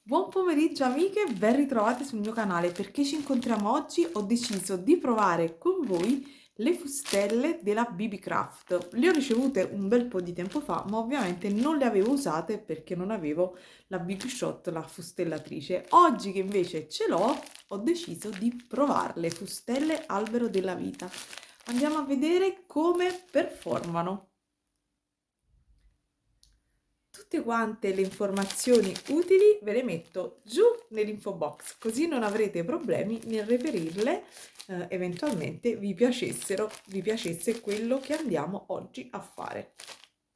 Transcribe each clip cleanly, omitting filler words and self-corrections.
Buon pomeriggio amiche, ben ritrovate sul mio canale. Perché ci incontriamo oggi? Ho deciso di provare con voi le fustelle della BB Craft. Le ho ricevute un bel po' di tempo fa, ma ovviamente non le avevo usate perché non avevo la Big Shot, la fustellatrice. Oggi che invece ce l'ho, ho deciso di provarle, fustelle albero della vita. Andiamo a vedere come performano. Tutte quante le informazioni utili ve le metto giù nell'info box, così non avrete problemi nel reperirle, eventualmente vi piacesse quello che andiamo oggi a fare.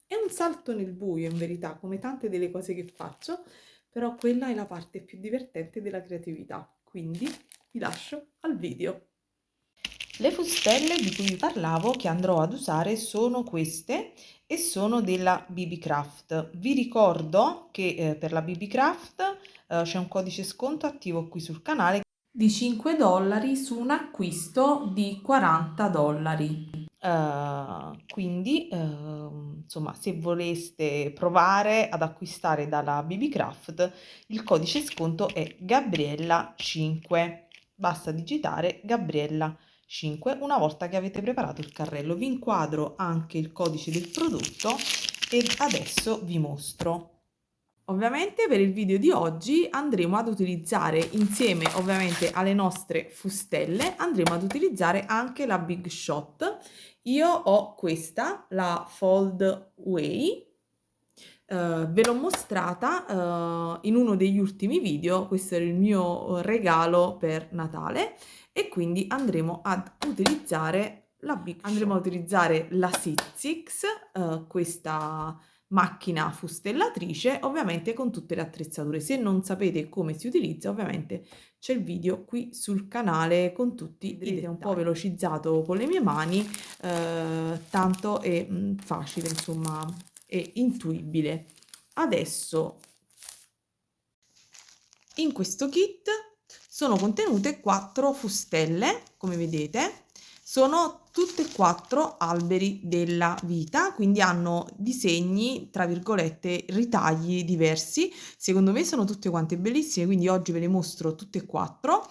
È un salto nel buio in verità, come tante delle cose che faccio, però quella è la parte più divertente della creatività, quindi vi lascio al video. Le fustelle di cui vi parlavo che andrò ad usare sono queste e sono della BB Craft. Vi ricordo che per la BB Craft c'è un codice sconto attivo qui sul canale di $5 su un acquisto di $40. Quindi insomma, se voleste provare ad acquistare dalla BB Craft, il codice sconto è Gabriella5. Basta digitare Gabriella5 una volta che avete preparato il carrello. Vi inquadro anche il codice del prodotto e adesso vi mostro. Ovviamente per il video di oggi andremo ad utilizzare, insieme ovviamente alle nostre fustelle, andremo ad utilizzare anche la Big Shot. Io ho questa, la Fold Way, ve l'ho mostrata in uno degli ultimi video, questo era il mio regalo per Natale e quindi andremo ad utilizzare la Big Shot. Andremo ad utilizzare la Sizzix, questa macchina fustellatrice, ovviamente con tutte le attrezzature. Se non sapete come si utilizza, ovviamente c'è il video qui sul canale con tutti i dettagli. Un po' velocizzato con le mie mani, tanto è facile, insomma, è intuibile. Adesso in questo kit sono contenute 4 fustelle, come vedete. Sono tutte e 4 alberi della vita, quindi hanno disegni, tra virgolette, ritagli diversi. Secondo me sono tutte quante bellissime, quindi oggi ve le mostro tutte e 4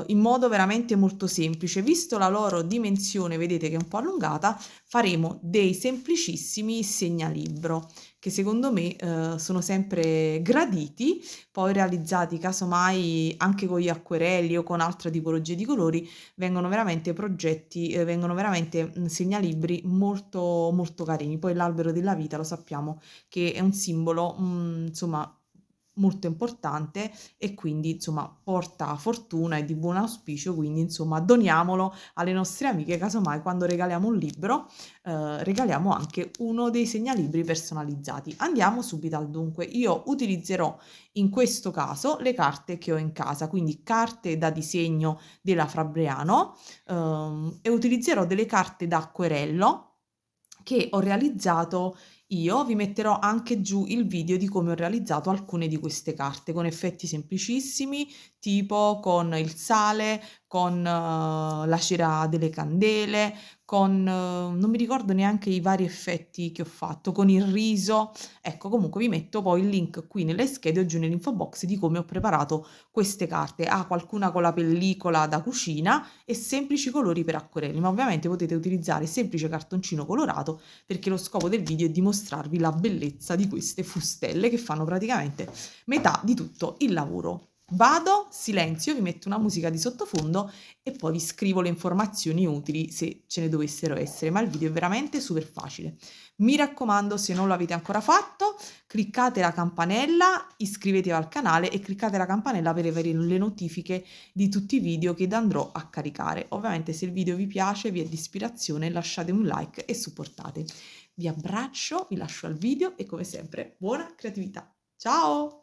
in modo veramente molto semplice. Visto la loro dimensione, vedete che è un po' allungata, faremo dei semplicissimi segnalibro che secondo me sono sempre graditi, poi realizzati casomai anche con gli acquerelli o con altre tipologie di colori, vengono veramente progetti, vengono veramente segnalibri molto molto carini. Poi l'albero della vita lo sappiamo che è un simbolo insomma molto importante e quindi insomma porta fortuna e di buon auspicio, quindi insomma doniamolo alle nostre amiche, casomai quando regaliamo un libro regaliamo anche uno dei segnalibri personalizzati. Andiamo subito al dunque. Io utilizzerò in questo caso le carte che ho in casa, quindi carte da disegno della Fabriano e utilizzerò delle carte da acquerello che ho realizzato io. Vi metterò anche giù il video di come ho realizzato alcune di queste carte con effetti semplicissimi, tipo con il sale, con la cera delle candele, con non mi ricordo neanche i vari effetti che ho fatto, con il riso. Ecco, comunque vi metto poi il link qui nelle schede o giù nell'info box di come ho preparato queste carte. Qualcuna con la pellicola da cucina e semplici colori per acquerelli, ma ovviamente potete utilizzare semplice cartoncino colorato perché lo scopo del video è dimostrarvi la bellezza di queste fustelle che fanno praticamente metà di tutto il lavoro. Vado, silenzio, vi metto una musica di sottofondo e poi vi scrivo le informazioni utili se ce ne dovessero essere, ma il video è veramente super facile. Mi raccomando, se non lo avete ancora fatto, cliccate la campanella, iscrivetevi al canale e cliccate la campanella per avere le notifiche di tutti i video che andrò a caricare. Ovviamente se il video vi piace, vi è di ispirazione, lasciate un like e supportate. Vi abbraccio, vi lascio al video e come sempre buona creatività. Ciao!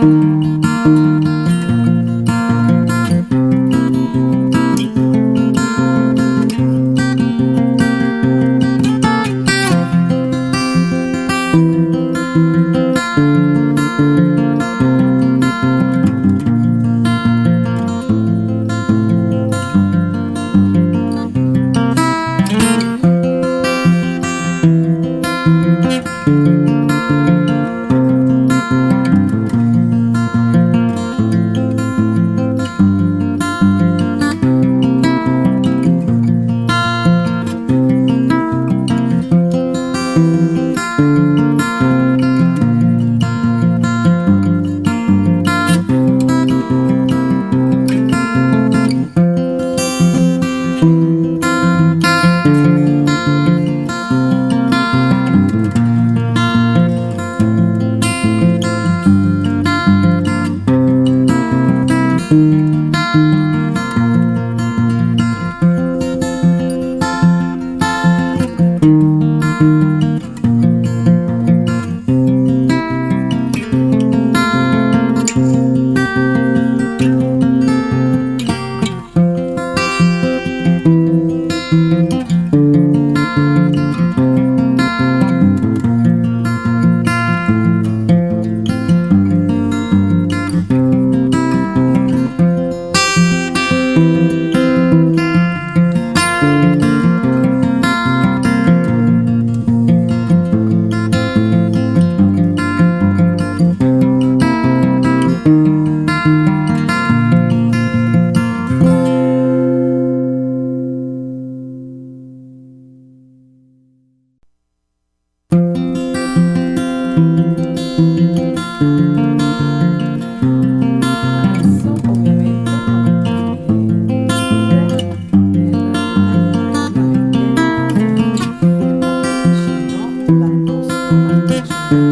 Adesso ovviamente semplicemente.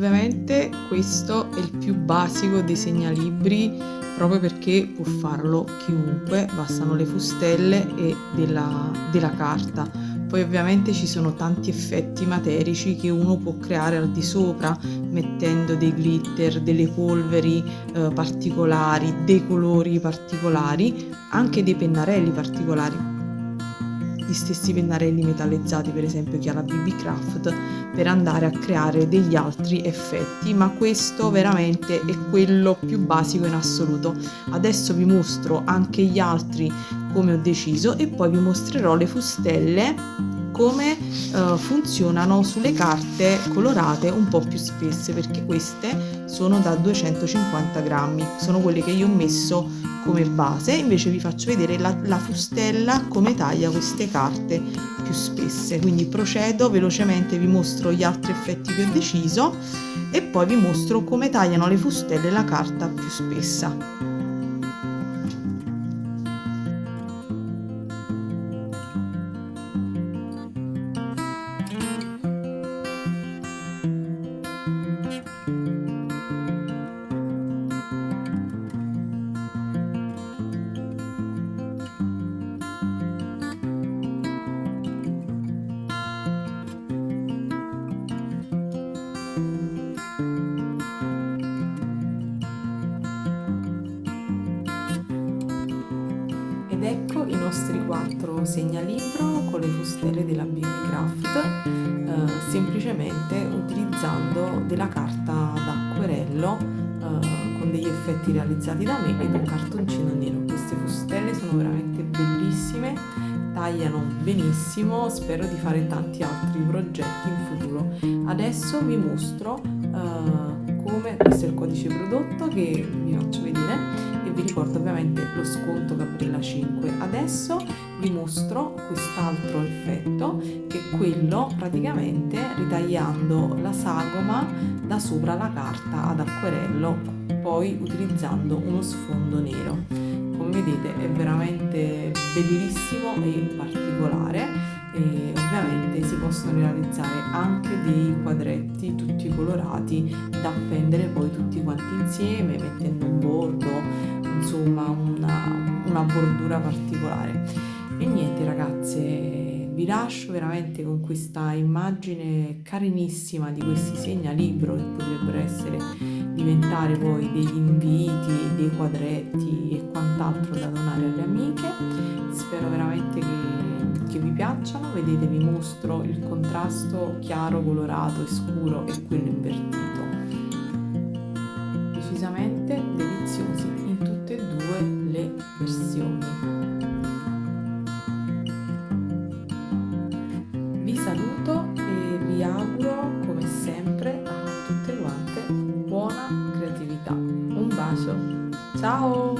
Ovviamente questo è il più basico dei segnalibri, proprio perché può farlo chiunque, bastano le fustelle e della carta. Poi ovviamente ci sono tanti effetti materici che uno può creare al di sopra, mettendo dei glitter, delle polveri particolari, dei colori particolari, anche dei pennarelli particolari. Gli stessi pennarelli metallizzati, per esempio che ha la BB Craft, per andare a creare degli altri effetti, ma questo veramente è quello più basico in assoluto. Adesso vi mostro anche gli altri come ho deciso e poi vi mostrerò le fustelle come funzionano sulle carte colorate un po' più spesse, perché queste sono da 250 grammi, sono quelle che io ho messo come base. Invece vi faccio vedere la fustella come taglia queste carte più spesse, quindi procedo velocemente, vi mostro gli altri effetti che ho deciso e poi vi mostro come tagliano le fustelle la carta più spessa. Ed ecco i nostri 4 segnalibro con le fustelle della BB Craft, semplicemente utilizzando della carta d'acquerello con degli effetti realizzati da me ed un cartoncino nero. Queste fustelle sono veramente bellissime, tagliano benissimo, spero di fare tanti altri progetti in futuro. Adesso vi mostro come, questo è il codice prodotto che vi faccio vedere e vi ricordo ovviamente lo sconto Gabriella 5. Adesso vi mostro quest'altro effetto che è quello praticamente ritagliando la sagoma da sopra la carta ad acquerello, poi utilizzando uno sfondo nero. Come vedete è veramente bellissimo e particolare e ovviamente si possono realizzare anche dei quadretti tutti colorati da appendere poi tutti quanti insieme mettendo un bordo, insomma una bordura particolare. E niente ragazze, vi lascio veramente con questa immagine carinissima di questi segnalibro che potrebbero diventare poi degli inviti, dei quadretti e quant'altro da donare alle amiche. Spero veramente che vi piacciono. Vedete, vi mostro il contrasto chiaro, colorato e scuro e quello invertito. Decisamente deliziosi in tutte e due le versioni. Vi saluto e vi auguro come sempre a tutte quante buona creatività. Un bacio, ciao!